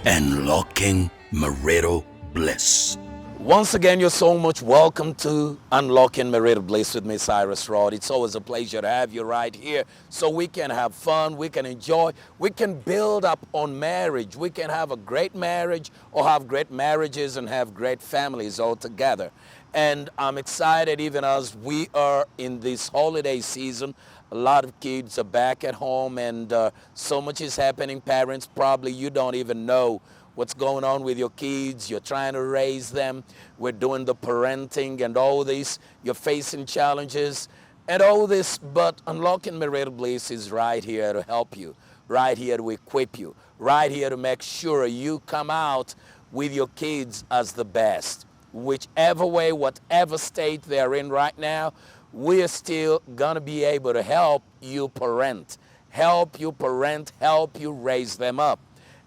Unlocking Marital Bliss. Once again, you're so much welcome to Unlocking Marital Bliss with me, Cyrus Rod. It's always a pleasure to have you right here so we can have fun, we can enjoy, we can build up on marriage. We can have a great marriage or have great marriages and have great families all together. And I'm excited even as we are in this holiday season. A lot of kids are back at home and so much is happening. Parents, probably you don't even know what's going on with your kids. You're trying to raise them. We're doing the parenting and all this. You're facing challenges and all this, but Unlocking Marital Bliss is right here to help you, right here to equip you, right here to make sure you come out with your kids as the best. Whichever way, whatever state they're in right now, we're still gonna be able to help you parent, help you raise them up.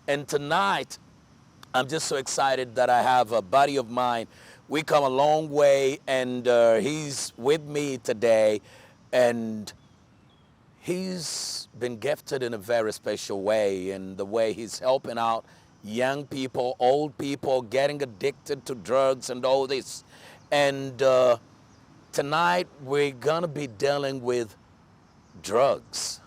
And tonight, I'm just so excited that I have a buddy of mine. We come a long way, and he's with me today, and he's been gifted in a very special way in the way he's helping out young people, old people, getting addicted to drugs and all this. And tonight, we're going to be dealing with drugs,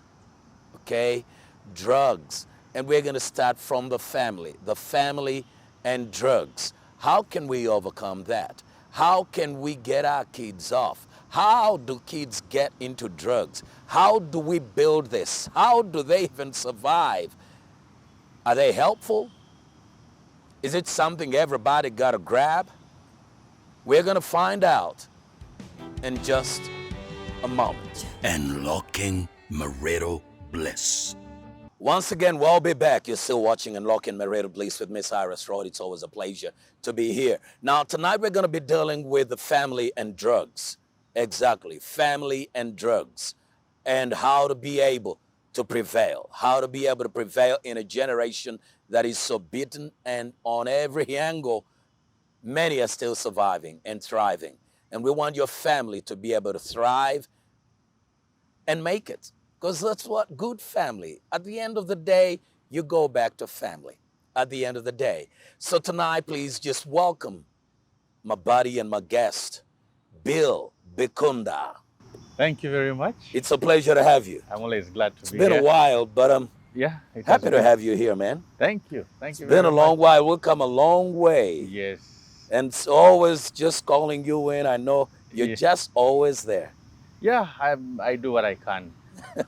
okay? Drugs. And we're going to start from the family and drugs. How can we overcome that? How can we get our kids off? How do kids get into drugs? How do we build this? How do they even survive? Are they helpful? Is it something everybody got to grab? We're going to find out in just a moment. Unlocking Marital Bliss. Once again, we'll be back. You're still watching Unlocking Marital Bliss with Miss Iris Rod. It's always a pleasure to be here. Now, tonight we're going to be dealing with the family and drugs. Exactly, family and drugs. And how to be able to prevail. How to be able to prevail in a generation that is so beaten, and on every angle, many are still surviving and thriving. And we want your family to be able to thrive and make it. Because that's what good family. At the end of the day, you go back to family at the end of the day. So tonight, please just welcome my buddy and my guest, Bill Bikunda. Thank you very much. It's a pleasure to have you. I'm always glad to It's be been here. a while, but I'm Yeah, it has happy to been. have you here, man. Thank you. Thank It's you been very a long much. while. We've come a long way. Yes. And it's always just calling you in. I know you're Yeah. just always there. Yeah, I do what I can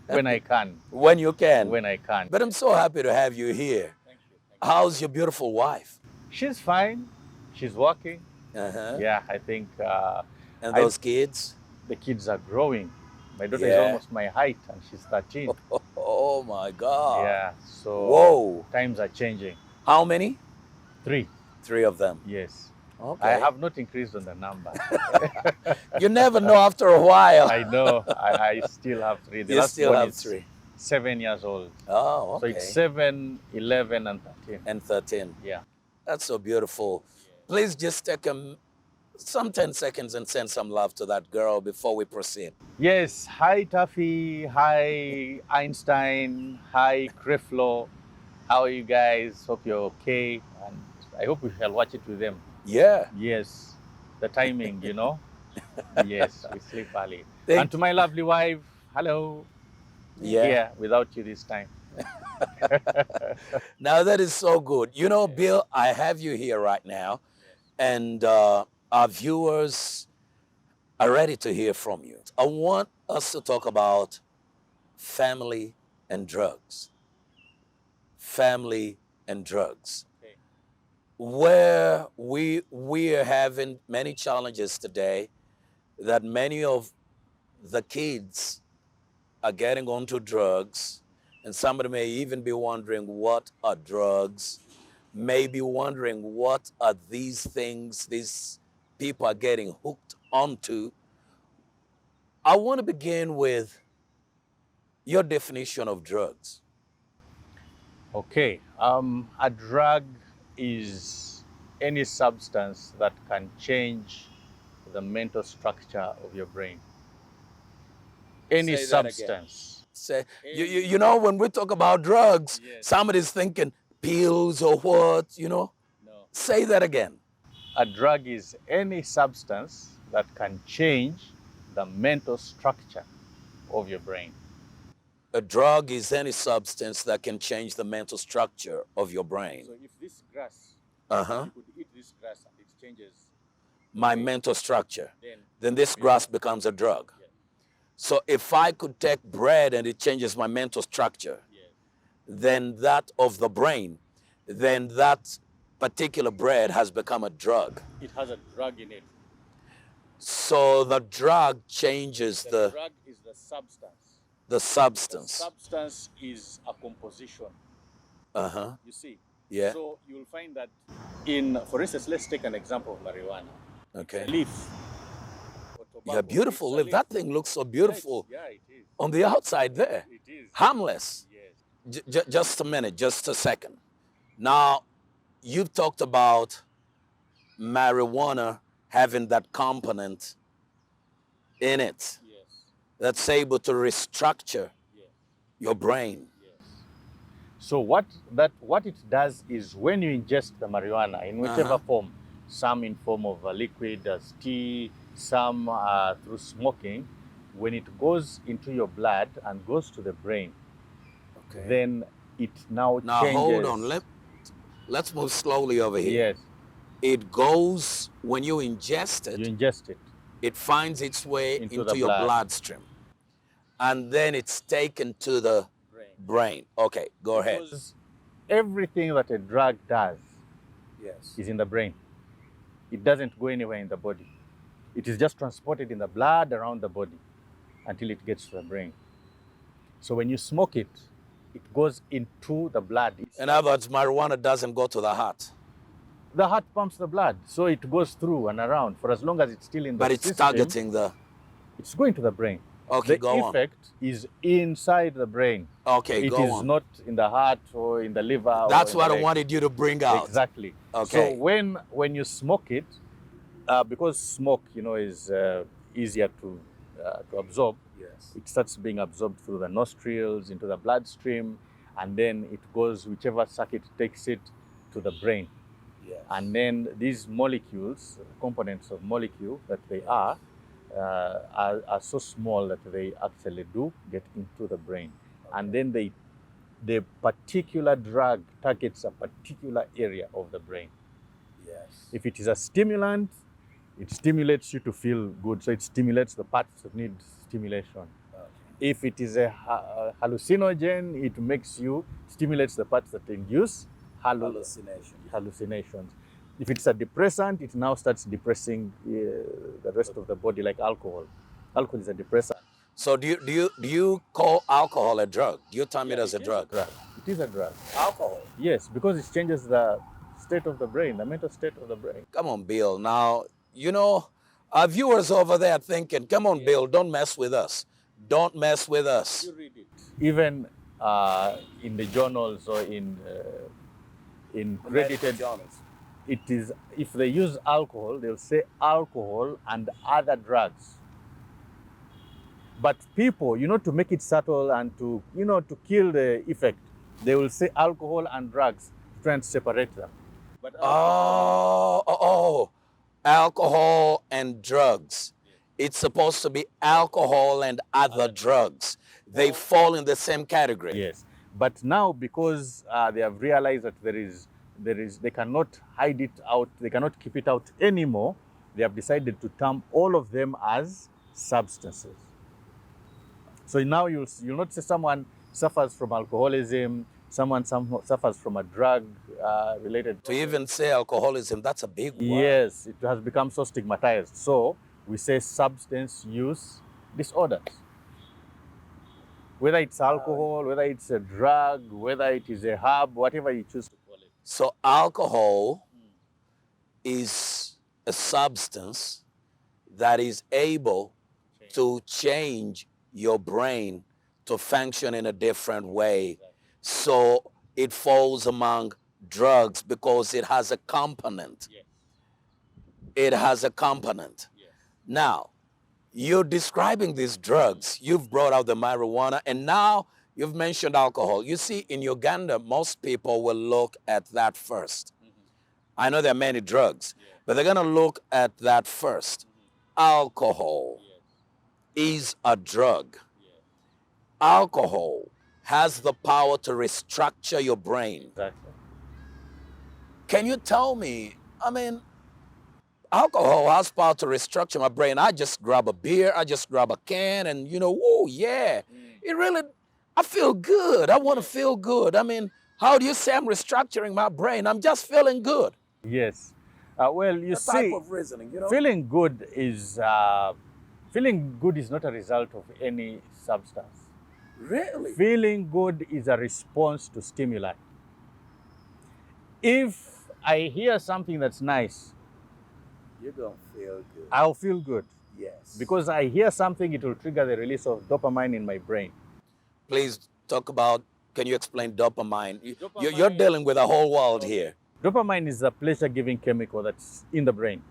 when I can. When you can. When I can. But I'm so happy to have you here. Thank you. How's your beautiful wife? She's fine. She's working. Uh-huh. Yeah, I think And those kids? the kids are growing. My daughter is Yeah. almost my height and she's 13. Oh my God. Yeah, so Whoa. times are changing. How many? 3. 3 of them. Yes. Okay. I have not increased on the number. You never know after a while. I know. I still have 3. The You last still one have is 3. 7 years old. Oh, So okay. it's 7, 11, and 13. And 13. Yeah. That's so beautiful. Please just take some 10 seconds and send some love to that girl before we proceed. Yes. Hi, Taffy. Hi, Einstein. Hi, Creflo. How are you guys? Hope you're okay. And I hope we shall watch it with them. Yeah. Yes. The timing, you know? Yes, we sleep early. Thank And to my lovely wife, hello. Yeah. Here without you this time. Now that is so good. You know, Bill, I have you here right now, and our viewers are ready to hear from you. I want us to talk about family and drugs. Family and drugs. Okay. Where we are having many challenges today, that many of the kids are getting onto drugs, and somebody may even be wondering what are drugs, may be wondering what are these things these people are getting hooked onto. I want to begin with your definition of drugs. Okay. A drug is any substance that can change the mental structure of your brain. Any Say that again. substance. Say, you know, when we talk about drugs, Yes. somebody's thinking pills or what, No. Say that again. A drug is any substance that can change the mental structure of your brain. A drug is any substance that can change the mental structure of your brain. So if this grass, Uh-huh. you could eat this grass and it changes My brain, mental structure. then Then this grass becomes a drug. Yes. So if I could take bread and it changes my mental structure, Yes. then that of the brain, then that particular bread has become a drug. It has a drug in it. So the drug changes The the drug is the substance. the The substance. substance is a composition. Uh-huh. You see? Yeah. So you'll find that for instance, let's take an example of marijuana. Okay. A leaf. or tobacco. Yeah, beautiful It's a leaf. leaf. That thing looks so beautiful Yeah, it is. on the outside there. It is. Harmless. Yes. Just a minute, just a second. Now, you've talked about marijuana having that component in it Yes. that's able to restructure Yes. your brain. Yes. So what it does is when you ingest the marijuana in whichever form, some in form of a liquid as tea, some through smoking, when it goes into your blood and goes to the brain, then it now changes. Hold on. Let's move slowly over here. Yes, It goes, when you ingest it, you ingest it. it finds its way Into into the your blood. bloodstream. And then it's taken to the brain. Okay, go ahead. Because everything that a drug does Yes. is in the brain. It doesn't go anywhere in the body. It is just transported in the blood around the body until it gets to the brain. So when you smoke it, it goes into the blood. In other words, marijuana doesn't go to the heart, The heart pumps the blood, so it goes through and around for as long as it's still in the but it's system. targeting the. It's going to the brain. Okay, The go on. effect is inside the brain. Okay, It go is on. not in the heart or in the liver. That's or in what the I leg. wanted you to bring out. Exactly. Okay. So when you smoke it, because smoke, is easier to absorb. Yes. It starts being absorbed through the nostrils into the bloodstream, and then it goes whichever circuit takes it to the brain. Yes. And then these molecules, components of molecule that they are so small that they actually do get into the brain. And then the particular drug targets a particular area of the brain. Yes. If it is a stimulant, it stimulates you to feel good. So it stimulates the parts that need stimulation. If it is a hallucinogen, it stimulates the parts that induce hallucinations. If it's a depressant, it now starts depressing the rest of the body, like alcohol. Alcohol is a depressant. So do you call alcohol a drug? Do you term it as a drug? It is a drug. Alcohol. Yes, because it changes the state of the brain, the mental state of the brain. Come on, Bill. Now, our viewers over there thinking, come on, Bill, don't mess with us. Don't mess with us. You read it. Even in the journals or in credited journals. it is, if they use alcohol, they'll say alcohol and other drugs. But people, to make it subtle and to kill the effect, they will say alcohol and drugs, trying to separate them. But Alcohol and drugs. It's supposed to be alcohol and other drugs. They fall in the same category. yes, but now because they have realized that they cannot hide it out, they cannot keep it out anymore. They have decided to term all of them as substances. So now you'll not say someone suffers from alcoholism, someone suffers from a drug related. To even say alcoholism, that's a big word. Yes, it has become so stigmatized. So we say substance use disorders. Whether it's alcohol, whether it's a drug, whether it is a herb, whatever you choose to call it. So alcohol is a substance that is able to change your brain to function in a different way. So it falls among drugs because it has a component. Yes. It has a component. Yes. Now, you're describing these drugs. You've brought out the marijuana, and now You've mentioned alcohol. You see, in Uganda, most people will look at that first. I know there are many drugs, but they're going to look at that first. Alcohol is a drug. Alcohol has the power to restructure your brain. Exactly. Can you tell me, I mean, alcohol has power to restructure my brain. I just grab a beer, I just grab a can, and oh yeah, it really, I feel good. I want to feel good. I mean, how do you say I'm restructuring my brain? I'm just feeling good. Yes. Well, you That see, type of reasoning, feeling good is not a result of any substance. Really? Feeling good is a response to stimuli. If I hear something that's nice, You're going to feel good. I'll feel good. Yes. Because I hear something, it will trigger the release of dopamine in my brain. Please talk about, can you explain dopamine? You're dealing with a whole world here. Dopamine is a pleasure-giving chemical that's in the brain.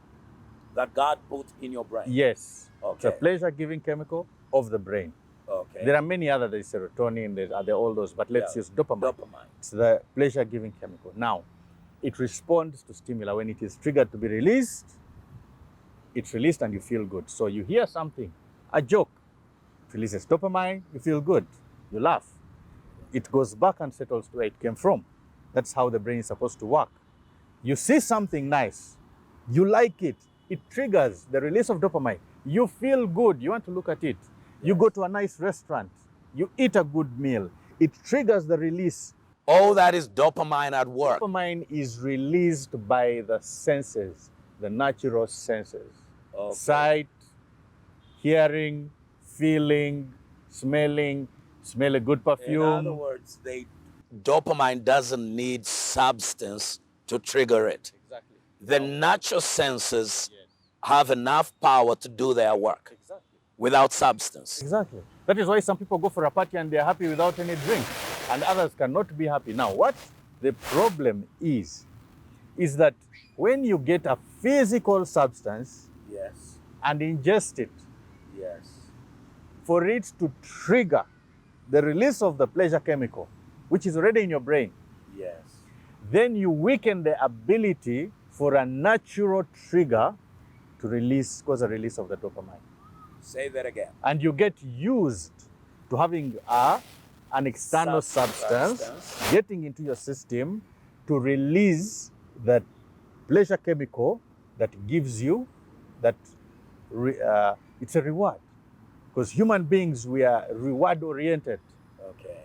That God put in your brain. Yes. It's a Okay. pleasure-giving chemical of the brain. Okay. There are many others, there's serotonin, there are all those, but let's Yeah. use dopamine. Dopamine. It's the pleasure-giving chemical. Now, it responds to stimuli. When it is triggered to be released, it's released and you feel good. So you hear something, a joke, it releases dopamine, you feel good, you laugh. It goes back and settles to where it came from. That's how the brain is supposed to work. You see something nice, you like it, it triggers the release of dopamine. You feel good, you want to look at it. You go to a nice restaurant, you eat a good meal, it triggers the release. All that is dopamine at work. Dopamine is released by the senses, the natural senses. Okay. Sight, hearing, feeling, smelling, smell a good perfume. In other words, dopamine doesn't need substance to trigger it. Exactly. The natural senses have enough power to do their work Exactly. without substance. Exactly. That is why some people go for a party and they're happy without any drink, and others cannot be happy. Now, what the problem is that when you get a physical substance Yes. and ingest it, Yes. for it to trigger the release of the pleasure chemical, which is already in your brain, Yes. then you weaken the ability for a natural trigger to cause a release of the dopamine. Say that again. And you get used to having an external substance getting into your system to release that pleasure chemical that gives you that, it's a reward. Because human beings, we are reward oriented. Okay.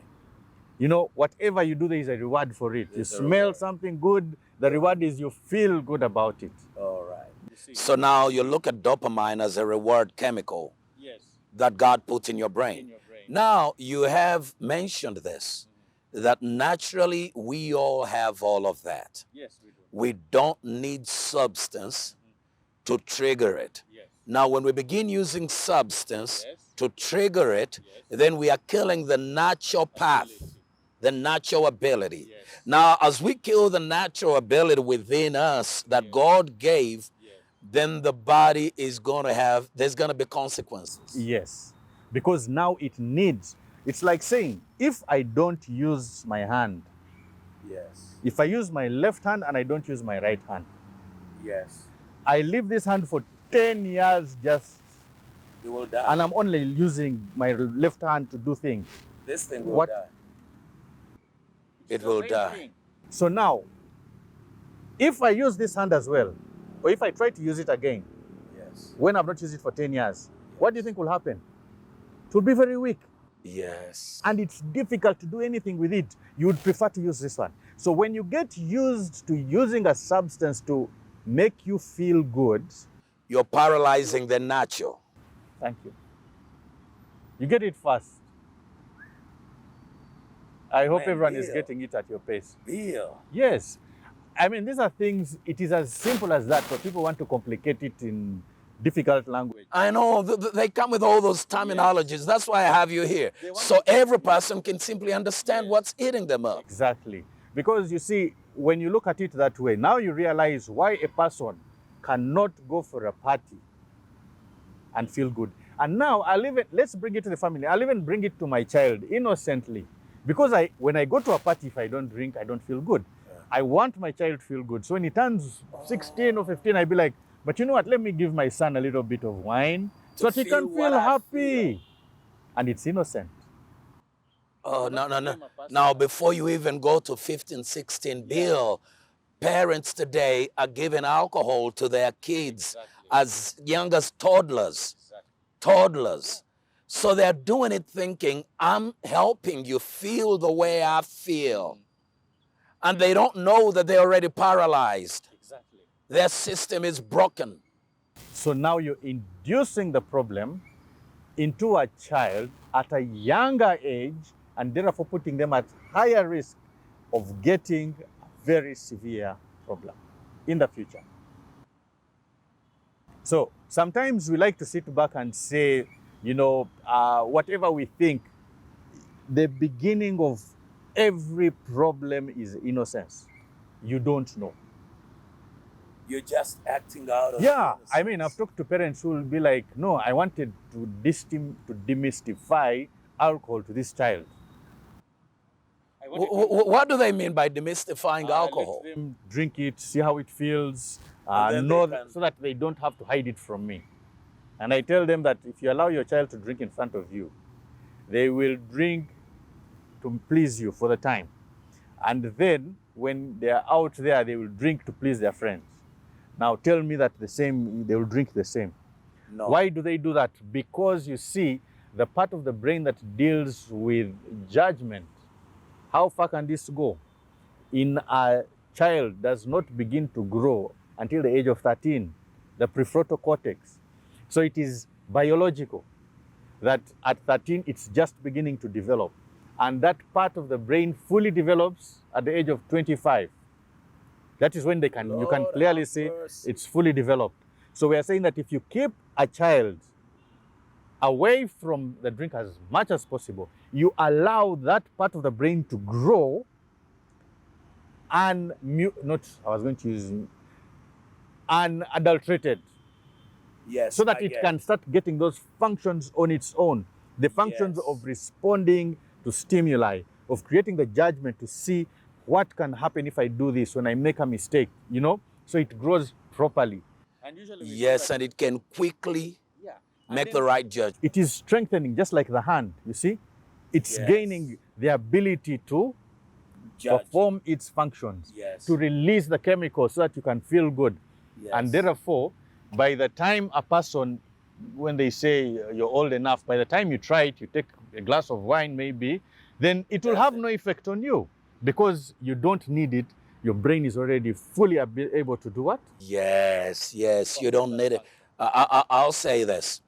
Whatever you do, there is a reward for it. You There's a smell reward. something good, the reward is you feel good about it. All right. So now you look at dopamine as a reward chemical Yes. that God put in your brain. Now you have mentioned this, that naturally we all have all of that. Yes, we do. We don't need substance to trigger it. Yes. Now, when we begin using substance Yes. to trigger it, then we are killing the natural path, the natural ability. Yes. Now, as we kill the natural ability within us that God gave, then the body is going to there's going to be consequences. Yes, because now it needs, it's like saying, if I don't use my hand, Yes. if I use my left hand and I don't use my right hand, Yes. I leave this hand for 10 years You will die. and I'm only using my left hand to do things. This thing will What- die. It will die. So now, if I use this hand as well, or if I try to use it again, Yes. when I've not used it for 10 years, what do you think will happen? It will be very weak. Yes. And it's difficult to do anything with it. You would prefer to use this one. So when you get used to using a substance to make you feel good, You're paralyzing the natural. thank you. You get it fast. I hope Man, everyone is deal. getting it at your pace. Bill. Yes. I mean, these are things, it is as simple as that, but people want to complicate it in difficult language. I know they come with all those terminologies. That's why I have you here. So every person can simply understand what's eating them up. Exactly. Because you see, when you look at it that way, now you realize why a person cannot go for a party and feel good. And now let's bring it to the family. I'll even bring it to my child innocently. Because when I go to a party, if I don't drink, I don't feel good. I want my child to feel good. So when he turns 16 or 15, I'll be like, but you know what, let me give my son a little bit of wine so that he can feel happy. And it's innocent. Oh, no. Now, before you even go to 15, 16, Bill, parents today are giving alcohol to their kids as young as toddlers. Toddlers. So they're doing it thinking, I'm helping you feel the way I feel. And they don't know that they're already paralyzed. Exactly. Their system is broken. So now you're inducing the problem into a child at a younger age, and therefore putting them at higher risk of getting a very severe problem in the future. So sometimes we like to sit back and say, you know, whatever we think, the beginning of every problem is innocence. You don't know. You're just acting out of Yeah, innocence. I mean, I've talked to parents who will be like, no, I wanted to demystify alcohol to this child. What do they mean by demystifying alcohol? Let them drink it, see how it feels, And then so that they don't have to hide it from me. And I tell them that if you allow your child to drink in front of you, they will drink to please you for the time. And then when they are out there, they will drink to please their friends. Now tell me that they will drink the same. No. Why do they do that? Because you see, the part of the brain that deals with judgment, how far can this go? In a child does not begin to grow until the age of 13, the prefrontal cortex. So it is biological that at 13, it's just beginning to develop. And that part of the brain fully develops at the age of 25. That is when you can clearly see it's fully developed. So we are saying that if you keep a child away from the drink as much as possible, you allow that part of the brain to grow unadulterated. Yes. So that it can start getting those functions on its own. The functions of responding to stimuli, of creating the judgment to see what can happen if I do this when I make a mistake, you know? So it grows properly. And usually Yes, and it can quickly make the right judgment. it is strengthening, just like the hand, you see? It's gaining the ability to perform its functions, to release the chemicals so that you can feel good. And therefore, by the time a person, when they say you're old enough, by the time you try it, you take a glass of wine maybe, then it will have no effect on you because you don't need it. Your brain is already fully able to do what? Yes, you don't need it. I'll say this.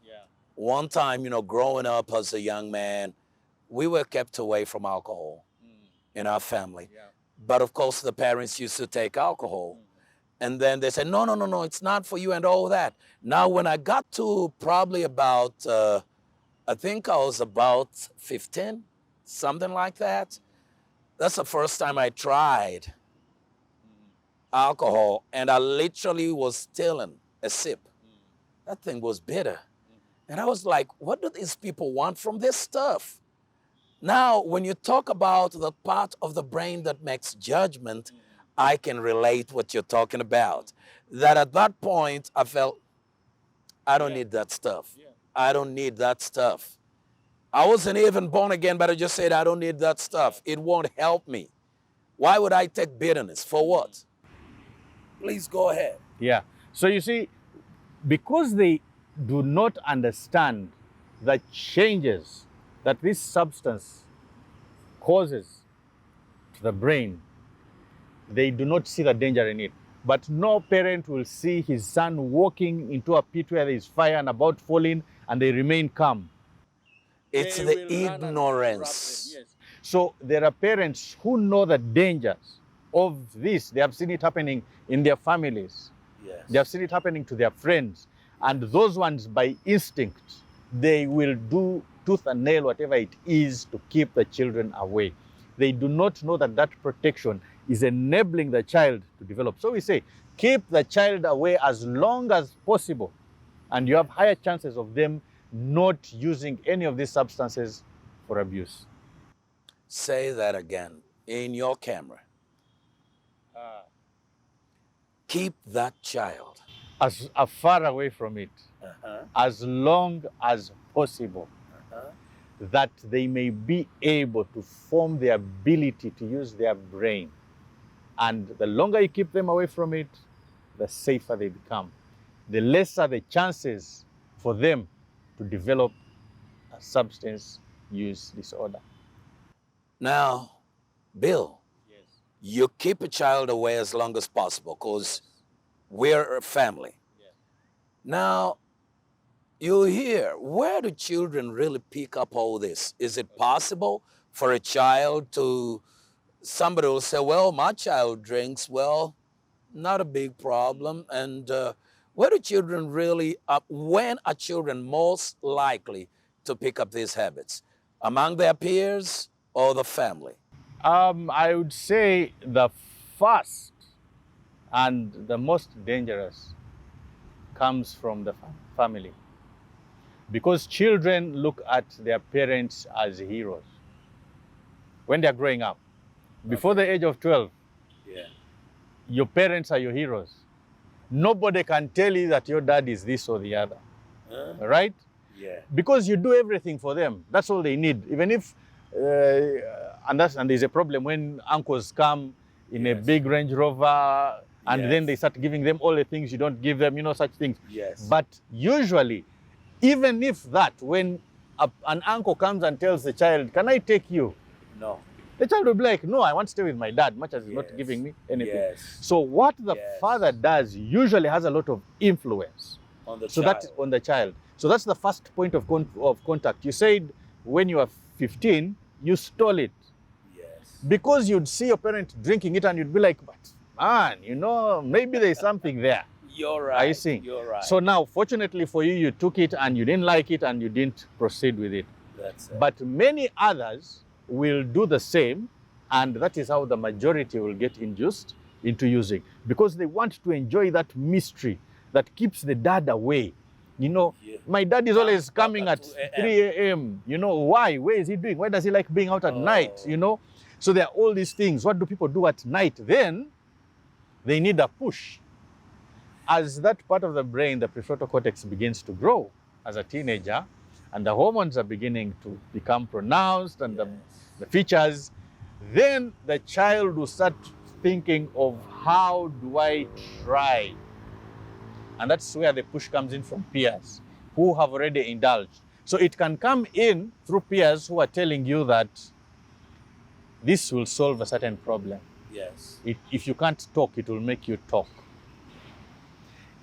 One time, you know, growing up as a young man, we were kept away from alcohol in our family. But of course, the parents used to take alcohol. And then they said, no, it's not for you and all that. Now, when I got to probably about, I think I was about 15, something like that. That's the first time I tried alcohol, and I literally was stealing a sip. That thing was bitter. And I was like, what do these people want from this stuff? Now, when you talk about the part of the brain that makes judgment, I can relate what you're talking about. That at that point, I felt, I don't need that stuff. I don't need that stuff. I wasn't even born again, but I just said, I don't need that stuff. It won't help me. Why would I take bitterness? For what? Please go ahead. Yeah. So you see, because they do not understand the changes that this substance causes to the brain, they do not see the danger in it. But no parent will see his son walking into a pit where there is fire and about falling, and they remain calm. It's the ignorance. Yes. So there are parents who know the dangers of this. They have seen it happening in their families. Yes. They have seen it happening to their friends. And those ones, by instinct, they will do tooth and nail whatever it is to keep the children away. They do not know that that protection is enabling the child to develop. So we say, keep the child away as long as possible, and you have higher chances of them not using any of these substances for abuse. Say that again in your camera. Keep that child As far away from it, as long as possible, that they may be able to form the ability to use their brain. And the longer you keep them away from it, the safer they become. The lesser the chances for them to develop a substance use disorder. Now, Bill, you keep a child away as long as possible because we're a family. Now, you hear, where do children really pick up all this? Is it possible for a child to, somebody will say, well, my child drinks, well, not a big problem. And where do children really, when are children most likely to pick up these habits? Among their peers or the family? I would say the first and the most dangerous comes from the family. Because children look at their parents as heroes when they're growing up. Before the age of 12, your parents are your heroes. Nobody can tell you that your dad is this or the other, right? Yeah. Because you do everything for them. That's all they need. Even if, and there's a problem when uncles come in a big Range Rover and then they start giving them all the things you don't give them, such things. Yes. But usually, even if that, when an uncle comes and tells the child, can I take you? No. The child will be like, no, I want to stay with my dad, much as he's not giving me anything. Yes. So what the father does usually has a lot of influence On the so child. that on the child. So that's the first point of contact. You said when you were 15, you stole it. Yes. Because you'd see your parent drinking it and you'd be like, but man, maybe there's something there. You're right. I see. You're right. So now, fortunately for you, you took it and you didn't like it and you didn't proceed with it. That's it. But many others will do the same, and that is how the majority will get induced into using, because they want to enjoy that mystery that keeps the dad away. My dad is always coming at 3 a.m. Why? Where is he doing? Why does he like being out at night? So there are all these things. What do people do at night? Then they need a push. As that part of the brain, the prefrontal cortex, begins to grow as a teenager, and the hormones are beginning to become pronounced and the features, then the child will start thinking of how do I try? And that's where the push comes in from peers who have already indulged. So it can come in through peers who are telling you that this will solve a certain problem. Yes. If you can't talk, it will make you talk.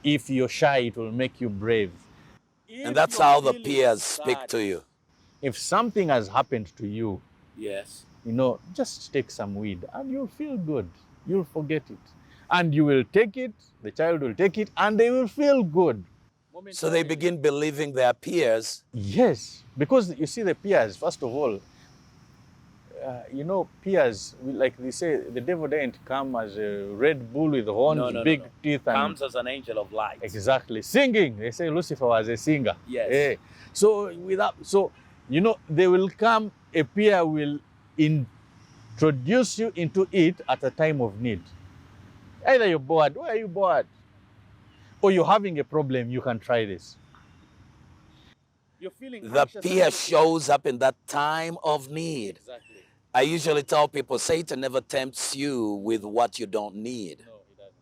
If you're shy, it will make you brave. And that's how the peers speak to you. If something has happened to you, Yes. just take some weed and you'll feel good. You'll forget it. And you will take it, the child will take it, and they will feel good. So they begin believing their peers. Yes, because you see the peers, first of all, peers, like they say, the devil didn't come as a Red Bull with horns, big teeth. And Comes as an angel of light. exactly. Singing. They say Lucifer was a singer. Yes. So they will come, a peer will introduce you into it at a time of need. Either you're bored, why are you bored? Or you're having a problem, you can try this. You're feeling The anxious peer and- shows up in that time of need. Exactly. I usually tell people, Satan never tempts you with what you don't need. No, it doesn't.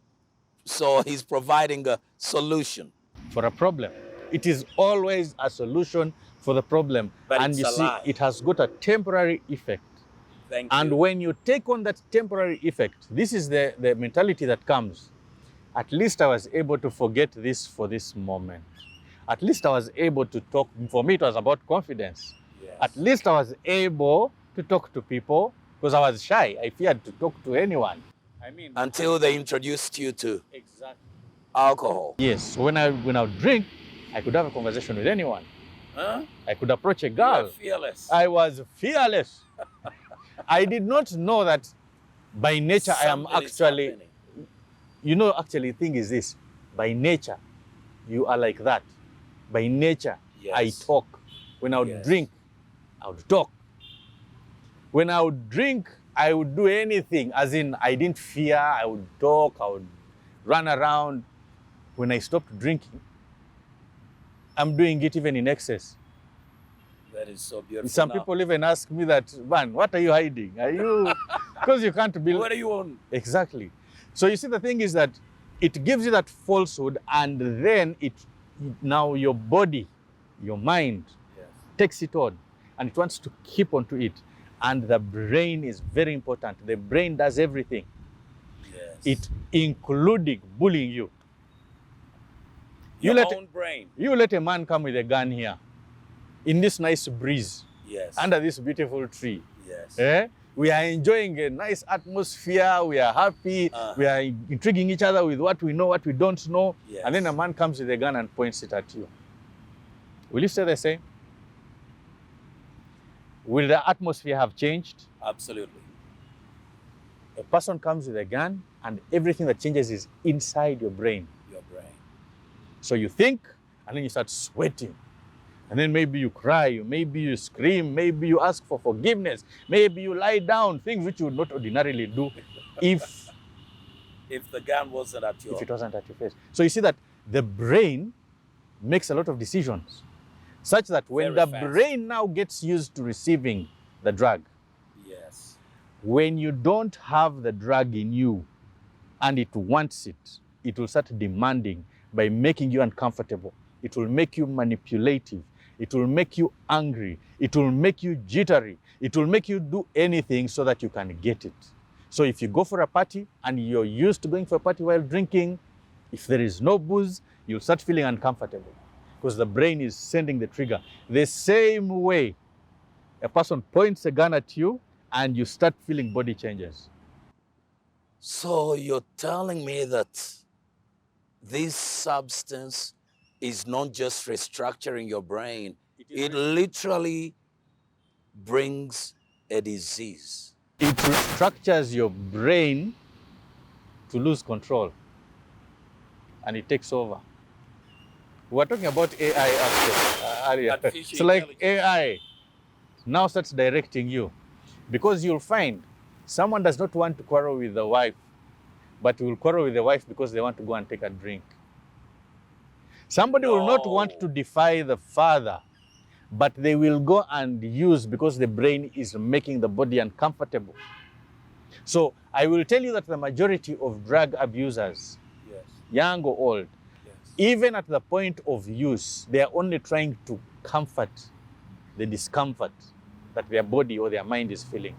So he's providing a solution. For a problem. It is always a solution for the problem. But and it's you a see, lie. it has got a temporary effect. Thank And you. when you take on that temporary effect, this is the mentality that comes. At least I was able to forget this for this moment. At least I was able to talk. For me, it was about confidence. Yes. At least I was able to talk to people because I was shy. I feared to talk to anyone. Until they introduced you to Exactly. alcohol. Yes. So when I would drink, I could have a conversation with anyone. Huh? I could approach a You're girl. fearless. I was fearless. I did not know that by nature I am Something is actually, happening. actually the thing is this. By nature, you are like that. By nature, Yes. I talk. When I would Yes. drink, I would talk. When I would drink, I would do anything, as in I didn't fear, I would talk, I would run around. When I stopped drinking, I'm doing it even in excess. That is so beautiful. Some Now, people even ask me that, man, what are you hiding? Are you, because you can't be. what are you on? Exactly. So you see, the thing is that it gives you that falsehood, and then now your body, your mind Yes. takes it on, and it wants to keep on to it. And the brain is very important. The brain does everything, Yes. it including bullying you. Your let- own brain. You let a man come with a gun here, in this nice breeze, Yes. under this beautiful tree. Yes. Eh? We are enjoying a nice atmosphere. We are happy. We are intriguing each other with what we know, what we don't know. Yes. And then a man comes with a gun and points it at you. Will you say the same? Will the atmosphere have changed? Absolutely. A person comes with a gun, and everything that changes is inside your brain. Your brain. So you think, and then you start sweating. And then maybe you cry, maybe you scream, maybe you ask for forgiveness, maybe you lie down, things which you would not ordinarily do if the gun wasn't at it wasn't at your face. So you see that the brain makes a lot of decisions, such that when Very the fast. brain now gets used to receiving the drug, Yes. when you don't have the drug in you and it wants it, it will start demanding by making you uncomfortable. It will make you manipulative. It will make you angry. It will make you jittery. It will make you do anything so that you can get it. So if you go for a party and you're used to going for a party while drinking, if there is no booze, you'll start feeling uncomfortable because the brain is sending the trigger. The same way a person points a gun at you and you start feeling body changes. So you're telling me that this substance is not just restructuring your brain, it literally brings a disease. It restructures your brain to lose control, and it takes over. We're talking about AI earlier. Artificial It's like intelligence. AI now starts directing you, because you'll find someone does not want to quarrel with the wife, but will quarrel with the wife because they want to go and take a drink. Somebody will not want to defy the father, but they will go and use because the brain is making the body uncomfortable. So I will tell you that the majority of drug abusers, Yes. young or old, Yes. even at the point of use, they are only trying to comfort the discomfort that their body or their mind is feeling.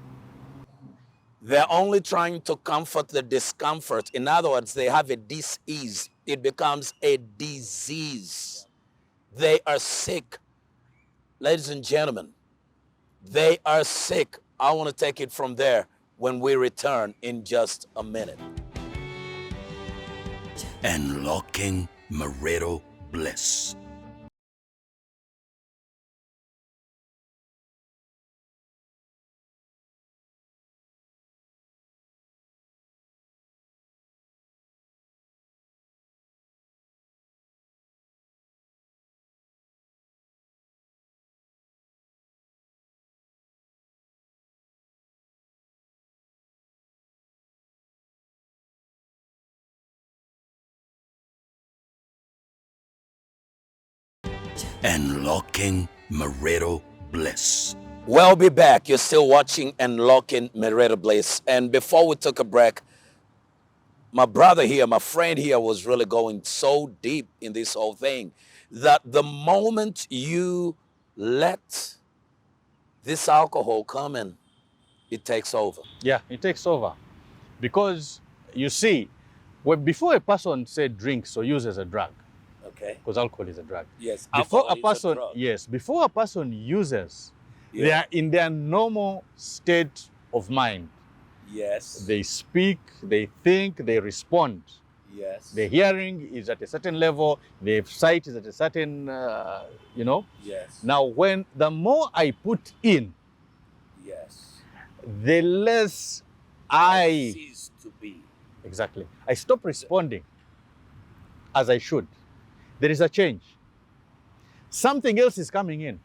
They're only trying to comfort the discomfort. In other words, they have a dis-ease. It becomes a disease. They are sick. Ladies and gentlemen, they are sick. I want to take it from there when we return in just a minute. Unlocking marital bliss. Unlocking marital bliss. We'll be back. You're still watching Unlocking Marital Bliss. And before we took a break, my brother here, my friend here was really going so deep in this whole thing that the moment you let this alcohol come in, it takes over. Yeah, it takes over. Because you see, before a person said drinks or uses a drug, Okay. because alcohol is a drug. Yes. Before alcohol a is person, drug. yes, before a person uses, they Yeah. are in their normal state of mind. Yes. They speak, they think, they respond. Yes. The hearing is at a certain level, the sight is at a certain, Yes. Now, when the more I put in, Yes. the less I, cease to be. exactly, I stop responding as I should. There is a change. something else is coming in.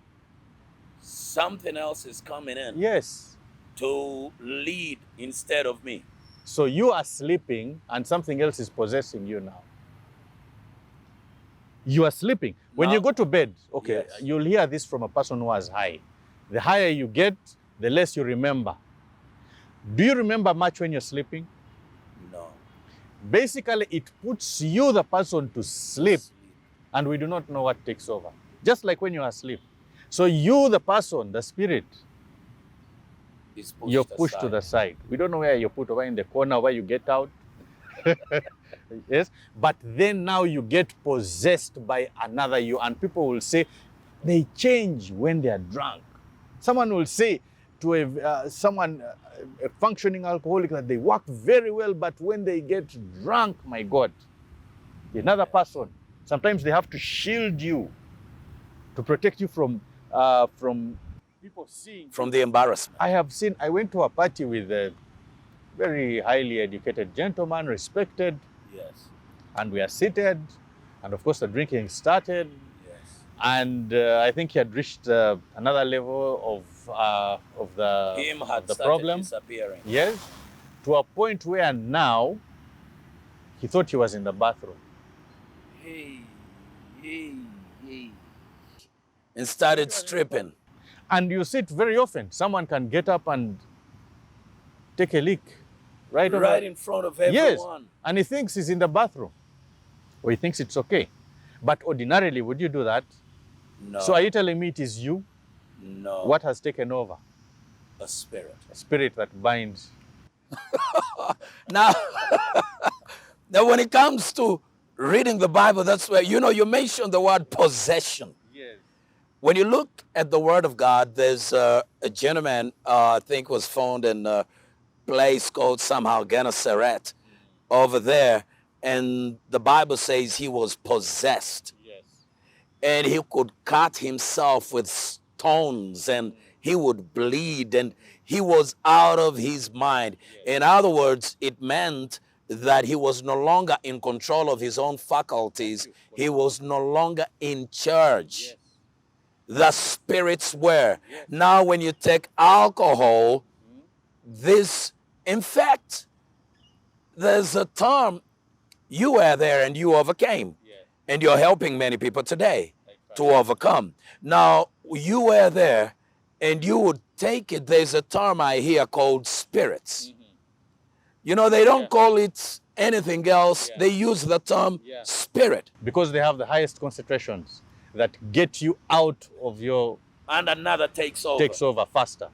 Something else is coming in Yes. to lead instead of me. So you are sleeping and something else is possessing you now. You are sleeping. When Now- you go to bed, okay, Yes. you'll hear this from a person who has high. The higher you get, the less you remember. Do you remember much when you're sleeping? No. Basically, it puts you, the person, to sleep, and we do not know what takes over. Just like when you are asleep. So you, the person, the spirit, It's pushed you're pushed to aside. the side. We don't know where you're put, over in the corner, where you get out. Yes, but then now you get possessed by another you, and people will say they change when they are drunk. Someone will say to a functioning alcoholic that they work very well, but when they get drunk, my God, another person. Sometimes they have to shield you to protect you from people seeing. From the embarrassment. I went to a party with a very highly educated gentleman, respected, Yes. and we are seated, and of course the drinking started, Yes. and I think he had reached another level of Him had the started problem. disappearing. Yes, to a point where now he thought he was in the bathroom. Hey, hey, hey. And started stripping. And you see it very often. Someone can get up and take a leak right in front of Yes, everyone. and he thinks he's in the bathroom, or he thinks it's okay. But ordinarily, would you do that? No. So are you telling me it is you? No. What has taken over? A spirit. A spirit that binds. Now, now when it comes to reading the Bible, that's where, you mentioned the word possession. Yes. When you look at the Word of God, there's a gentleman, I think was found in a place called somehow Gennesaret over there, and the Bible says he was possessed, Yes. and he could cut himself with stones, and he would bleed, and he was out of his mind. In other words, it meant that he was no longer in control of his own faculties. He was no longer in charge. The spirits were. Now, when you take alcohol, this, in fact, there's a term, you were there and you overcame. And you're helping many people today to overcome. Now, you were there and you would take it, there's a term I hear called spirits. They don't call it anything else. They use the term spirit. Because they have the highest concentrations that get you out of your And another takes over. faster.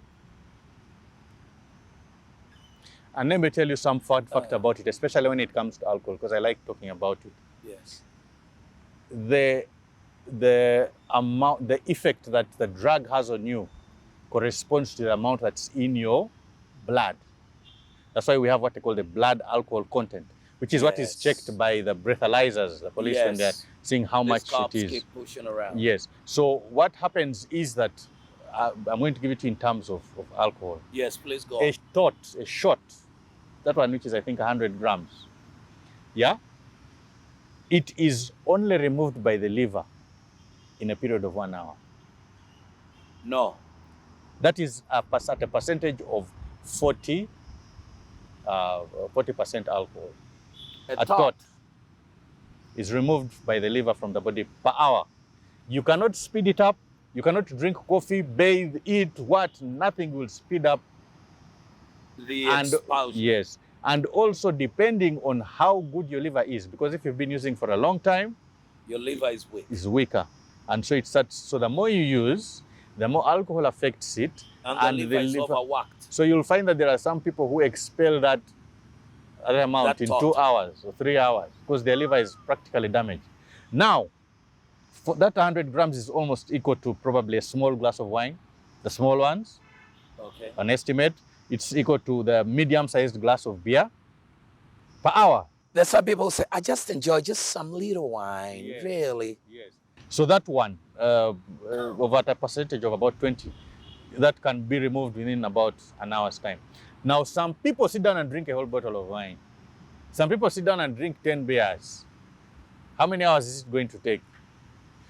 And let me tell you some fact about it, especially when it comes to alcohol, because I like talking about it. Yes. The amount, the effect that the drug has on you corresponds to the amount that's in your blood. That's why we have what they call the blood alcohol content, which is what is Yes. checked by the breathalyzers, the police, when they're Yes. seeing how These much cops it is. keep pushing around. Yes. So what happens is that I'm going to give it to you in terms of alcohol. Yes, please go. A shot, that one which is I think 100 grams. Yeah. It is only removed by the liver in a period of 1 hour. No. That is at a percentage of 40% alcohol. A A thought. tot is removed by the liver from the body per hour. You cannot speed it up. You cannot drink coffee, bathe, eat, nothing will speed up. The And expulsion. yes, and also depending on how good your liver is, because if you've been using for a long time, Your liver is weak. it's weaker, and so it starts. So the more you use, the more alcohol affects it, And the liver is overworked. So you'll find that there are some people who expel that other amount That in tot. 2 hours or 3 hours because their liver is practically damaged. Now, for that 100 grams is almost equal to probably a small glass of wine, the small ones, Okay. an estimate. It's equal to the medium-sized glass of beer per hour. There's some people say, I just enjoy just some little wine, Yes. really. Yes. So that one, of at a percentage of about 20, that can be removed within about an hour's time. Now, some people sit down and drink a whole bottle of wine. Some people sit down and drink 10 beers. How many hours is it going to take?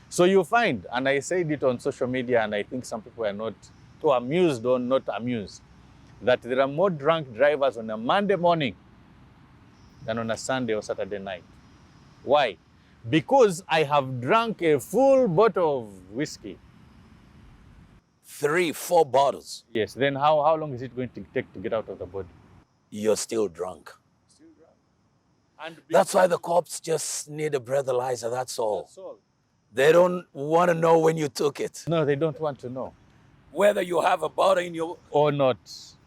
So you find, and I said it on social media, and I think some people are not too amused or not amused, that there are more drunk drivers on a Monday morning than on a Sunday or Saturday night. Why? Because I have drunk a full bottle of whiskey. 3, 4 bottles. Yes, then how long is it going to take to get out of the body? You're still drunk. Still drunk. And That's why the cops just need a breathalyzer, that's all. That's all. They don't want to know when you took it. No, they don't want to know. Whether you have a bottle in your, Or not.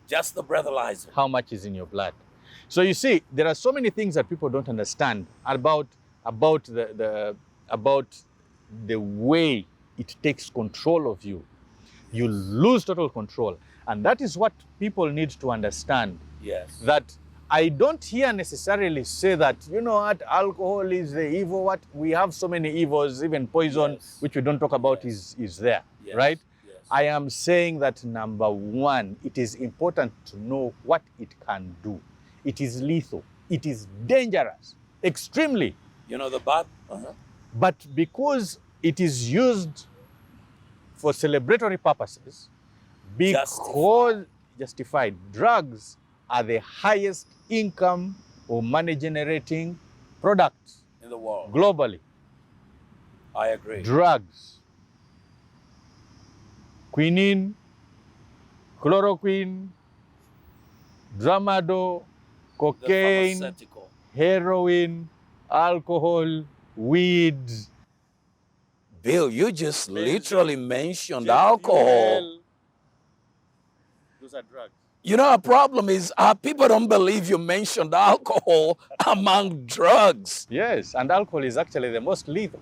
just the breathalyzer. How much is in your blood? So you see, there are so many things that people don't understand about the way it takes control of you. You lose total control. And that is what people need to understand. Yes. That I don't hear necessarily say that, you know what, alcohol is the evil. What we have so many evils, even poison, Yes. which we don't talk about, is there, Yes. right? Yes. I am saying that number one, it is important to know what it can do. It is lethal. It is dangerous, extremely. You know the bad? But because it is used for celebratory purposes, because justified, drugs are the highest income or money generating products In the world. globally. I agree. Drugs, quinine, chloroquine, tramadol, cocaine, pharmaceutical. heroin, alcohol, weed. Bill, you just literally mentioned alcohol. Those are drugs. You know, our problem is people don't believe you mentioned alcohol among drugs. Yes, and alcohol is actually the most lethal.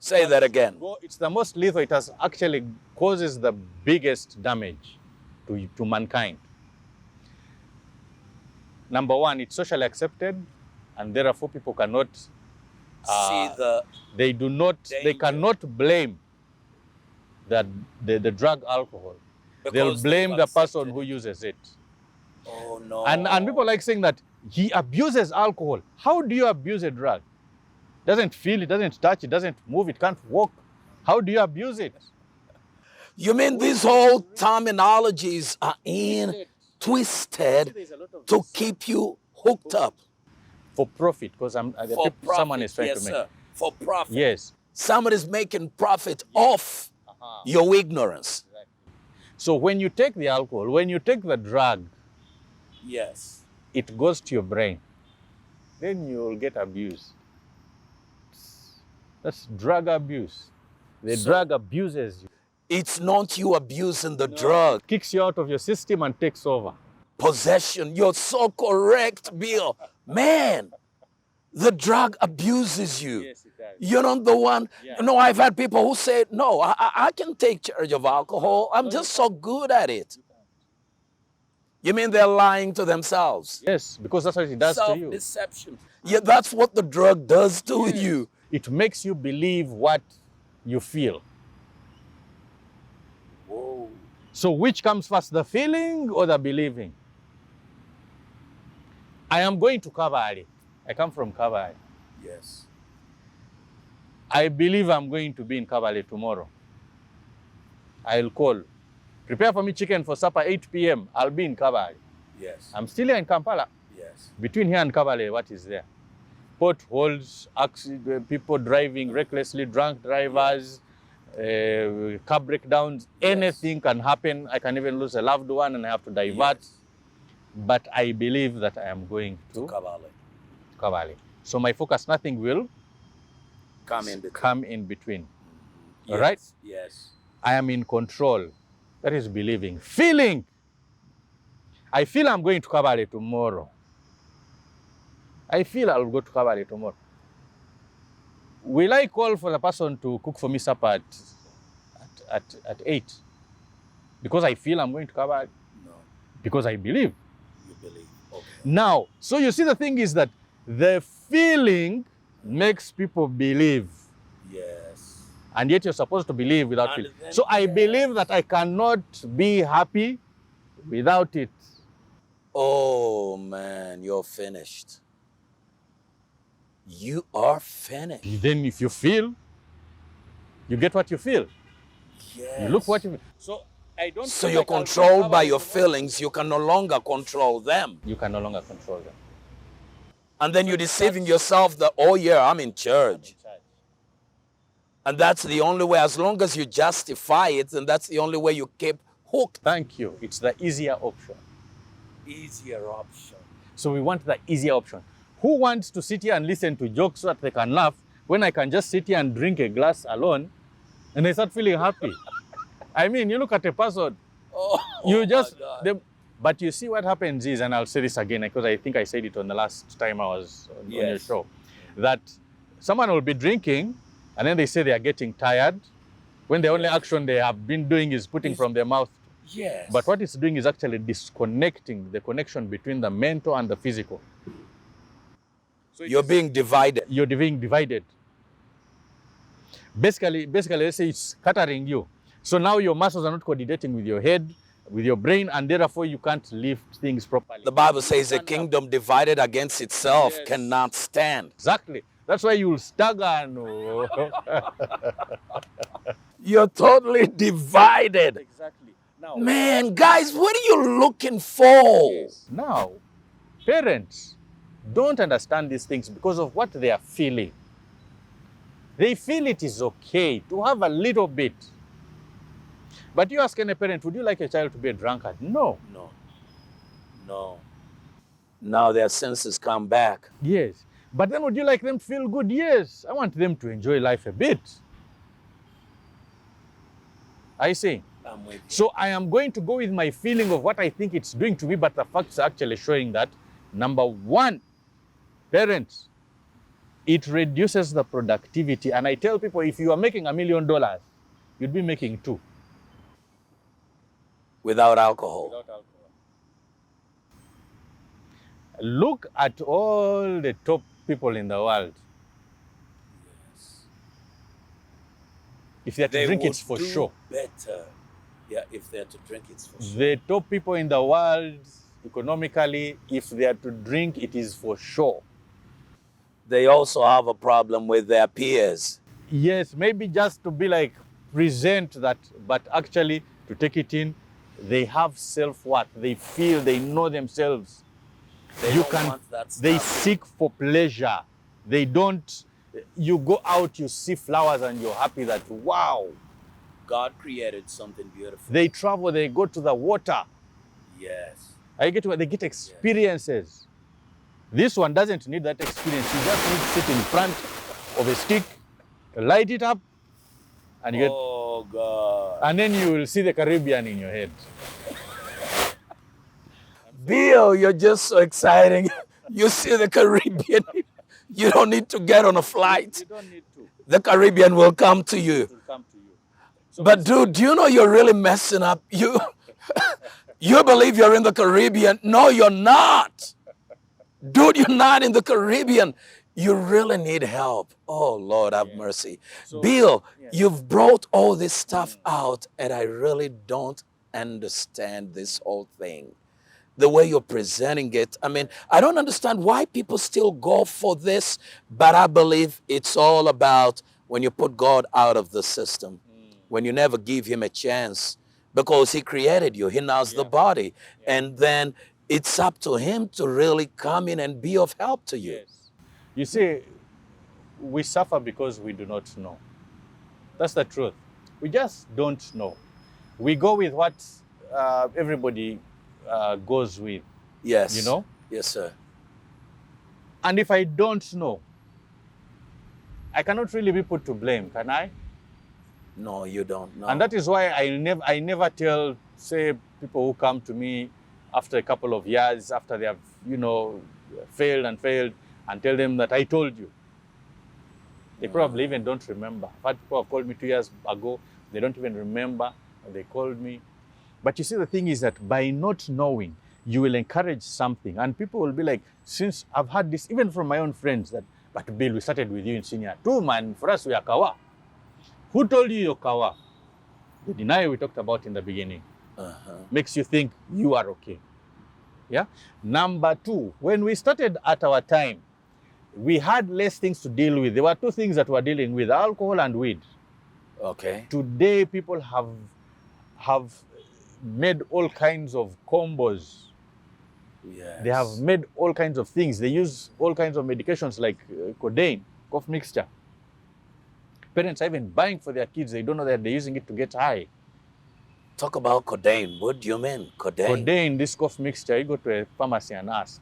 Say that again. It's the most lethal. It has actually causes the biggest damage to mankind. Number one, it's socially accepted, and therefore people cannot See the they danger. cannot blame the drug alcohol. They'll because blame they've the person accepted who it. uses it. Oh no. And people like saying that he abuses alcohol. How do you abuse a drug? Doesn't feel, it doesn't touch, it doesn't move, it can't walk. How do you abuse it? You mean these whole terminologies are twisted to keep you hooked up? For profit, because For profit, someone is trying yes, to make. sir. For profit. Yes. Somebody's making profit off your ignorance. So when you take the alcohol, when you take the drug, Yes. it goes to your brain. Then you'll get abused. That's drug abuse. The drug abuses you. It's not you abusing the drug. Kicks you out of your system and takes over. Possession. You're so correct, Bill. Man, the drug abuses you. it does. You're not the one. Yeah. You know, I've had people who say, no, I can take charge of alcohol. I'm just so good at it. You mean they're lying to themselves? Yes, because that's what it does to you. Self-deception. Yeah, that's what the drug does to you. It makes you believe what you feel. Whoa. So which comes first, the feeling or the believing? I am going to Kabale. I come from Kabale. Yes. I believe I'm going to be in Kabale tomorrow. I'll call. Prepare for me chicken for supper, 8 p.m. I'll be in Kabale. Yes. I'm still here in Kampala. Yes. Between here and Kabale, what is there? Potholes, people driving recklessly, drunk drivers, car breakdowns, anything can happen. I can even lose a loved one and I have to divert. Yes. But I believe that I am going to Kabale. Kabale. So my focus, nothing will Come in between. come in between. Yes. All right? Yes. I am in control. That is believing. Feeling. I feel I'm going to Kabale tomorrow. I feel I'll go to Kabale tomorrow. Will I call for the person to cook for me supper at 8? Because I feel I'm going to Kabale. No, Because I believe. you believe. Okay. Now, so you see, the thing is that the feeling makes people believe. Yes. And yet you're supposed to believe without And feeling. then- So I believe that I cannot be happy without it. Oh man, you're finished. You are finished. Then if you feel, You get what you feel. Yes. You look what you feel. So I don't. So feel you're like I'll controlled recover by your from what- feelings. You can no longer control them. You can no longer control them. And then you're deceiving yourself that, oh yeah, I'm in church. And that's the only way. As long as you justify it, and that's the only way you keep hooked. Thank you. It's the easier option. Easier option. So we want the easier option. Who wants to sit here and listen to jokes so that they can laugh when I can just sit here and drink a glass alone and I start feeling happy? I mean, you look at a person, you just, but you see what happens is, and I'll say this again because I think I said it on the last time I was on your show, that someone will be drinking and then they say they are getting tired when the only action they have been doing is putting from their mouth. Yes. But what it's doing is actually disconnecting the connection between the mental and the physical. So You're being divided. you're being divided. Basically, let's say it's scattering you. So now your muscles are not coordinating with your head, with your brain, and therefore you can't lift things properly. The Bible says a kingdom divided against itself Yes. cannot stand. Exactly. That's why you'll stagger. No. You're totally divided. Exactly. Now, Man, guys, what are you looking for? now, parents don't understand these things because of what they are feeling. They feel it is okay to have a little bit. But you ask any parent, would you like a child to be a drunkard? No. No. No. Now their senses come back. Yes. But then would you like them to feel good? Yes. I want them to enjoy life a bit. I see. I'm with you. So I am going to go with my feeling of what I think it's doing to me, but the facts are actually showing that, number one, parents, it reduces the productivity. And I tell people, if you are making $1 million, you'd be making 2. Without alcohol. Look at all the top people in the world. If they are to drink, it's for sure. Better. Yeah, if they're to drink, it's for sure. The top people in the world, economically, if they are to drink, it is for sure. They also have a problem with their peers. Yes, maybe just to be like, present that, but actually to take it in, they have self-worth. They feel, they know themselves. They don't want that They stuff. seek for pleasure. They don't, you go out, you see flowers and you're happy that, wow. God created something beautiful. They travel, they go to the water. Yes. They get experiences. This one doesn't need that experience. You just need to sit in front of a stick, light it up, and you get, Oh, God. and then you will see the Caribbean in your head. Bill, you're just so exciting. You see the Caribbean. You don't need to get on a flight. You don't need to. The Caribbean will come to you. It will come to you. So But dude, do you know you're really messing up? You believe you're in the Caribbean. No, you're not. Dude, you're not in the Caribbean. You really need help. Oh, Lord, have mercy. Bill, you've brought all this stuff out, and I really don't understand this whole thing. The way you're presenting it. I mean, I don't understand why people still go for this, but I believe it's all about when you put God out of the system, when you never give him a chance, because he created you, he knows the body, and then it's up to him to really come in and be of help to you. you see, we suffer because we do not know. That's the truth. We just don't know. We go with what everybody goes with, Yes. you know? Yes, sir. And if I don't know, I cannot really be put to blame, can I? No, you don't know. And that is why I never tell, say, people who come to me after a couple of years, after they have, failed, and tell them that I told you. They probably even don't remember. I've had people have called me 2 years ago. They don't even remember. They called me. But you see, the thing is that by not knowing, you will encourage something. And people will be like, since I've had this, even from my own friends, that, but Bill, we started with you in senior 2, man. For us, we are Kawa. Who told you you're Kawa? The denial we talked about in the beginning makes you think you are okay. Yeah. Number 2, when we started at our time, we had less things to deal with. There were 2 things that we were dealing with, alcohol and weed. Okay. Today, people have made all kinds of combos. Yes. They have made all kinds of things. They use all kinds of medications like codeine, cough mixture. Parents are even buying for their kids. They don't know that they're using it to get high. Talk about codeine. What do you mean, codeine? Codeine, this cough mixture, you go to a pharmacy and ask.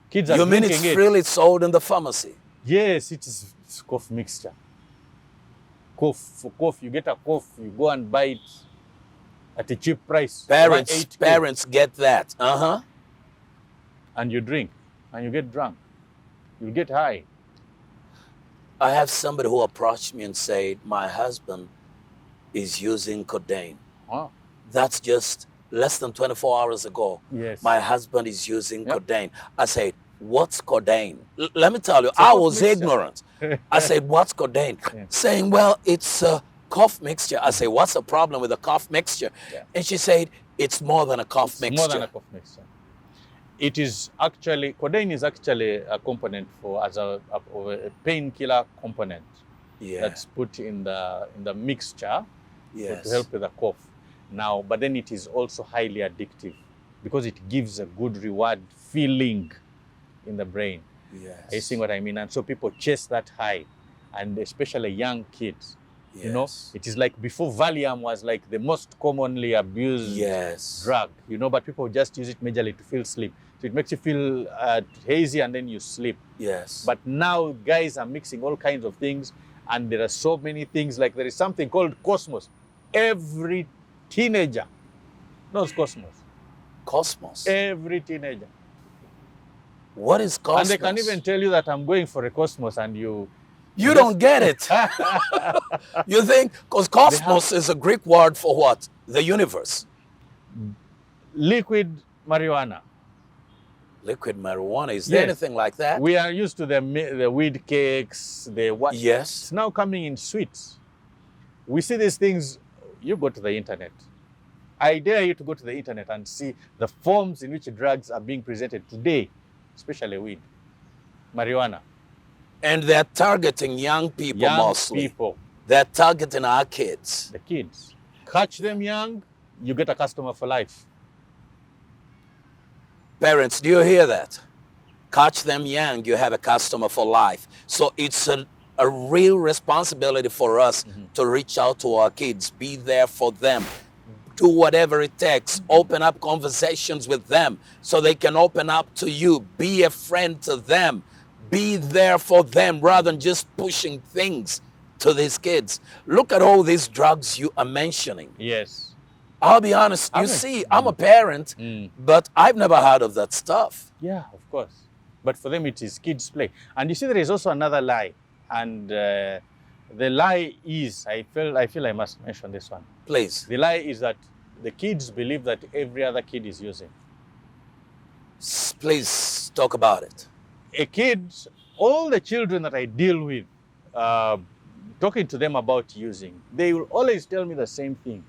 Kids are You mean drinking it's it. freely sold in the pharmacy? Yes, it's cough mixture. Cough, for cough, you get a cough, you go and buy it at a cheap price. Parents, 1.8K, parents get that. Uh-huh. and you drink, and you get drunk. You get high. I have somebody who approached me and said, my husband is using codeine. Huh? That's just less than 24 hours ago. Yes. My husband is using Yep. codeine. I said, what's codeine? Let me tell you, a I cough was mixture. ignorant. I said, what's codeine? Yeah. Saying, well, it's a cough mixture. I said, what's the problem with a cough mixture? Yeah. And she said, it's more than a cough It's mixture. more than a cough mixture. It is actually, codeine is actually a component of a painkiller component Yeah. that's put in the mixture Yes. to help with the cough. Now, but then it is also highly addictive because it gives a good reward feeling in the brain. Yes. Are you seeing what I mean? And so people chase that high, and especially young kids. You know, Yes. it is like before Valium was like the most commonly abused Yes. drug, you know, but people just use it majorly to feel sleep. So it makes you feel hazy and then you sleep. Yes. But now guys are mixing all kinds of things, and there are so many things. Like there is something called Cosmos. Every teenager knows Cosmos. Cosmos. Every teenager. What is Cosmos? And they can even tell you that I'm going for a Cosmos, and you don't get it. You think, because cosmos is a Greek word for what? The universe. liquid marijuana. Liquid marijuana. Is there Yes. anything like that? We are used to the weed cakes, the what? Yes. It's now coming in sweets. We see these things. You go to the internet. I dare you to go to the internet and see the forms in which drugs are being presented today, especially weed, marijuana. And they're targeting young people Young mostly. people, They're targeting our kids. the kids. Catch them young, you get a customer for life. Parents, do you hear that? Catch them young, you have a customer for life. So it's a real responsibility for us to reach out to our kids, be there for them, do whatever it takes, open up conversations with them so they can open up to you, be a friend to them, be there for them rather than just pushing things to these kids. Look at all these drugs you are mentioning. Yes. I'll be honest, you Haven't- see, I'm a parent, but I've never heard of that stuff. Yeah, of course. But for them, it is kids' play. And you see, there is also another lie. And the lie is, I feel I must mention this one. Please, The lie is that the kids believe that every other kid is using. please talk about it. A kid, all the children that I deal with, talking to them about using, they will always tell me the same thing.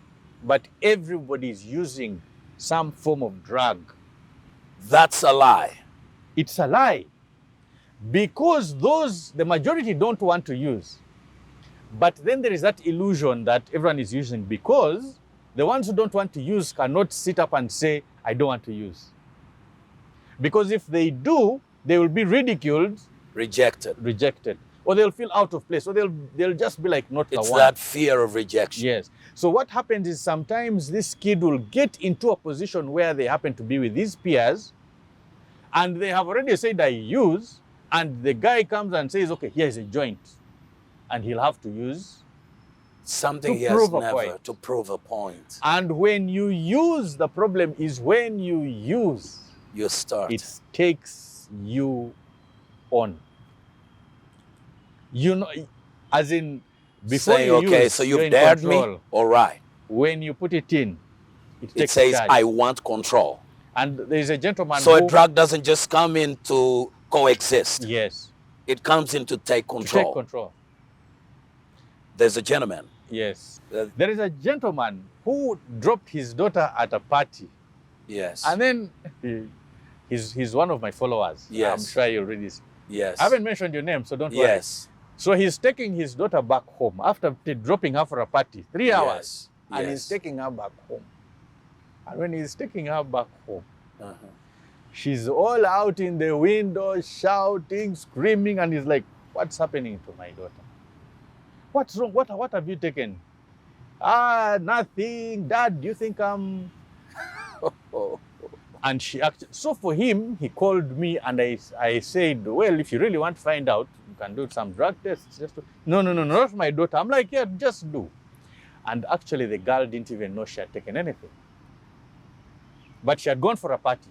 But everybody is using some form of drug. That's a lie. It's a lie. Because the majority don't want to use. But then there is that illusion that everyone is using, because the ones who don't want to use cannot sit up and say, I don't want to use. Because if they do, they will be ridiculed, Rejected. rejected, or they'll feel out of place, or they'll just be like not the It's one. that fear of rejection. Yes. So what happens is sometimes this kid will get into a position where they happen to be with his peers, and they have already said, I use, and the guy comes and says, okay, here's a joint, and he'll have to use. Something To he has prove a never, point. to prove a point. And when you use, the problem is when you use, You start. it takes you on. You know, as in, before Say, you okay, use, so you're you've in dared control. me? All right. When you put it in, it It takes says, charge. I want control. And there is a gentleman So who, a drug doesn't just come in to coexist. yes, It comes in to take to control. take control. There's a gentleman. Yes. Uh, There is a gentleman who dropped his daughter at a party, Yes. and then he's one of my followers. Yes. I'm sure you already. Yes. I haven't mentioned your name, so don't worry. Yes. So he's taking his daughter back home after dropping her for a party, 3 hours. Yes. And Yes. he's taking her back home. And when he's taking her back home, Uh-huh. she's all out in the window, shouting, screaming, and he's like, what's happening to my daughter? What's wrong? What have you taken? Nothing. Dad, do you think I'm... Oh. And she actually, so for him, he called me and I said, well, if you really want to find out, you can do some drug tests. No, not my daughter. I'm like, yeah, just do. And actually, the girl didn't even know she had taken anything. But she had gone for a party,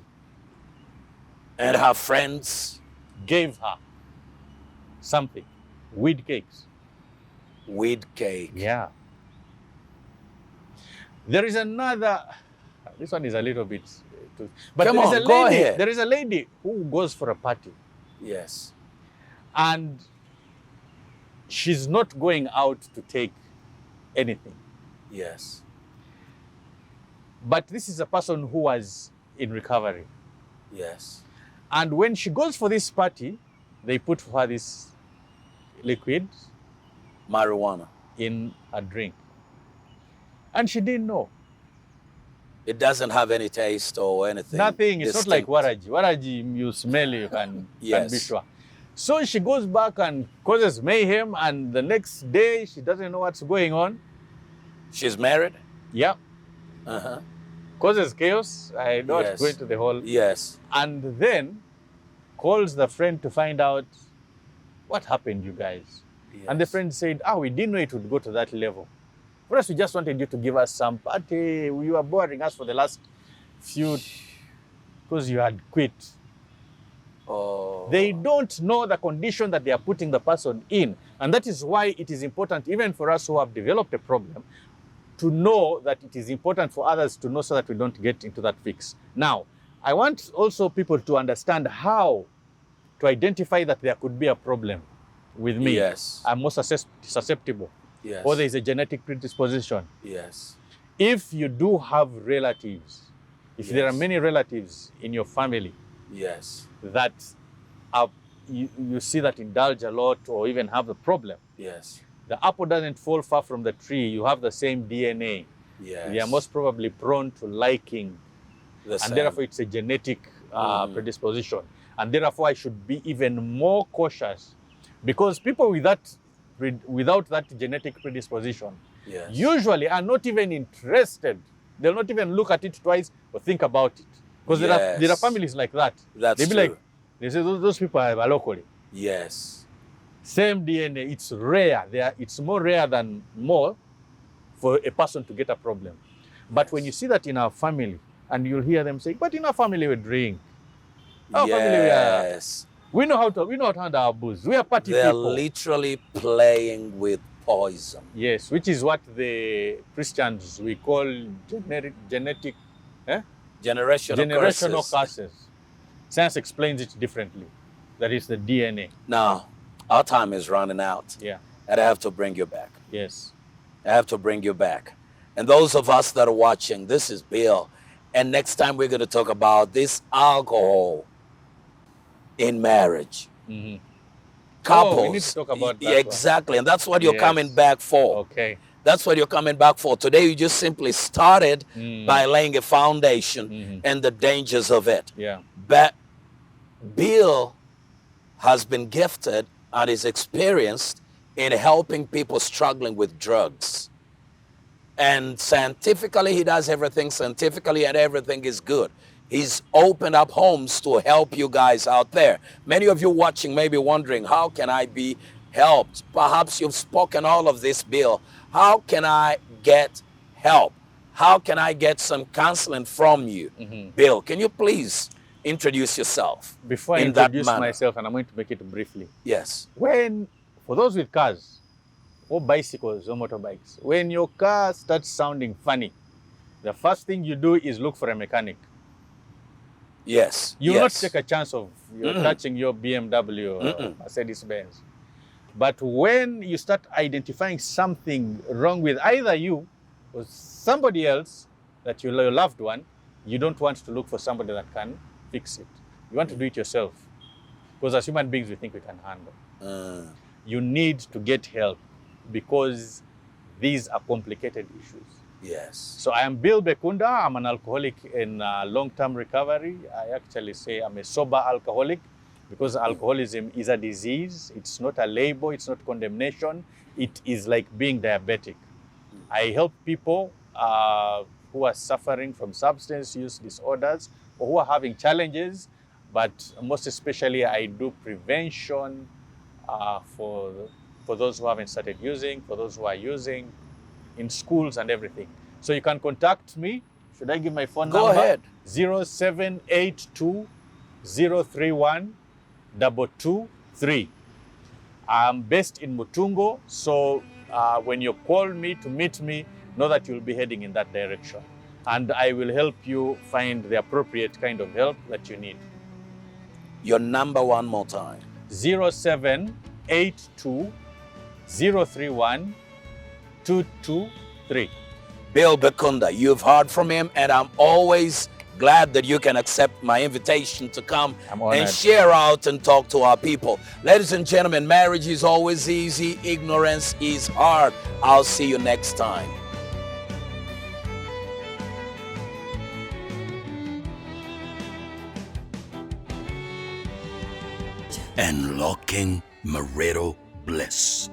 And her friends, gave her something, weed cakes. weed cake. Yeah. There is another, this one is a little bit, but Come there is on, a go lady, ahead. there is a lady who goes for a party Yes. and she's not going out to take anything. Yes. But this is a person who was in recovery. Yes. And when she goes for this party, they put for her this liquid Marijuana. in a drink. And she didn't know. It doesn't have any taste or anything. Nothing. It's not like distinct. waraji. Waraji, you smell it, you can Yes. be sure. So she goes back and causes mayhem, and the next day she doesn't know what's going on. She's married? Yeah. Uh-huh. Causes chaos. I don't Yes. go into the whole. Yes. And then calls the friend to find out what happened, you guys. And the Yes. friend said, we didn't know it would go to that level. For us, we just wanted you to give us some party. You were boring us for the last few, because you had quit. Oh. They don't know the condition that they are putting the person in. And that is why it is important, even for us who have developed a problem, to know that it is important for others to know so that we don't get into that fix. Now, I want also people to understand how to identify that there could be a problem with me. Yes. I'm more susceptible. Yes. Or there is a genetic predisposition. Yes. If you do have relatives, if there are Yes. many relatives in your family Yes. that you see that indulge a lot or even have the problem, Yes. the apple doesn't fall far from the tree. You have the same DNA. Yes. They are most probably prone to liking, the and same. therefore it's a genetic predisposition. And therefore I should be even more cautious, because people without that genetic predisposition Yes. usually are not even interested. They'll not even look at it twice or think about it. Because there are Yes. families like that. That's They'll be true. like, they say those people are locally. Yes. Same DNA, it's rare. It's more rare than more for a person to get a problem. But when you see that in our family, and you'll hear them say, but in our family we drink. Our family Yes. we know how to handle our booze. We are party They're people. literally playing with poison. Yes, which is what the Christians we call genetic Generational curses. Science explains it differently. That is the DNA. Now, our time is running out, Yeah. and I have to bring you back. Yes. I have to bring you back. And those of us that are watching, this is Bill. And next time we're going to talk about this alcohol in marriage. Mm-hmm. Couples. we need to talk about that Yeah, exactly. And that's what you're Yes. coming back for. Okay. That's what you're coming back for. Today, you just simply started Mm. by laying a foundation Mhm. and the dangers of it. Yeah. But Bill has been gifted and is experienced in helping people struggling with drugs. And scientifically, he does everything scientifically, and everything is good. He's opened up homes to help you guys out there. Many of you watching may be wondering, how can I be helped? Perhaps you've spoken all of this, Bill. How can I get help? How can I get some counseling from you? Bill, can you please introduce yourself? Before I in that introduce manner? myself, and I'm going to make it briefly. Yes. For those with cars, or bicycles or motorbikes, when your car starts sounding funny, the first thing you do is look for a mechanic. Yes. You will not yes. take a chance of touching your BMW or Mercedes Benz. But when you start identifying something wrong with either you or somebody else, that your loved one, you don't want to look for somebody that can fix it. You want to do it yourself. Because as human beings, we think we can handle. you need to get help because these are complicated issues. Yes. So I am Bill Bekunda. I'm an alcoholic in long-term recovery. I actually say I'm a sober alcoholic because alcoholism is a disease. It's not a label. It's not condemnation. It is like being diabetic. I help people who are suffering from substance use disorders or who are having challenges, but most especially I do prevention for those who haven't started using, for those who are using, in schools and everything. So you can contact me. Should I give my phone Go number? ahead. 0782 031 223. I'm based in Mutungo, so when you call me to meet me, know that you'll be heading in that direction. And I will help you find the appropriate kind of help that you need. Your number one more time. 0782 031 223. Bill Bekunda, you've heard from him, and I'm always glad that you can accept my invitation to come I'm honored. and share out and talk to our people. Ladies and gentlemen, marriage is always easy, ignorance is hard. I'll see you next time. Unlocking marital bliss.